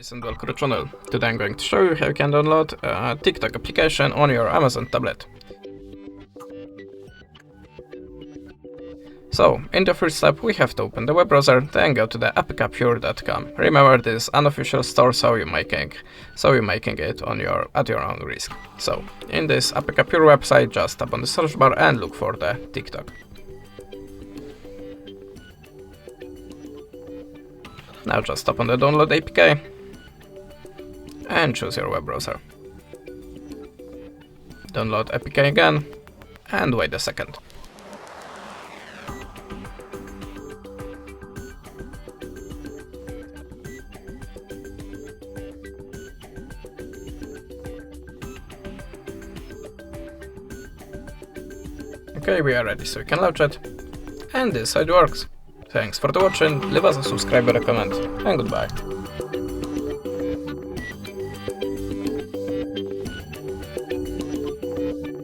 Guys, and welcome to the channel. Today I'm going to show you how you can download a TikTok application on your Amazon tablet. So, in the first step we have to open the web browser, then go to the applicapure.com. Remember, this is unofficial store, so you're making it at your own risk. So, in this Applicapure website, just tap on the search bar and look for the TikTok. Now just tap on the download APK and choose your web browser. Download APK again and wait a second. Okay, we are ready, so you can launch it. And this is how it works. Thanks for watching, leave us a subscribe or a comment, and goodbye.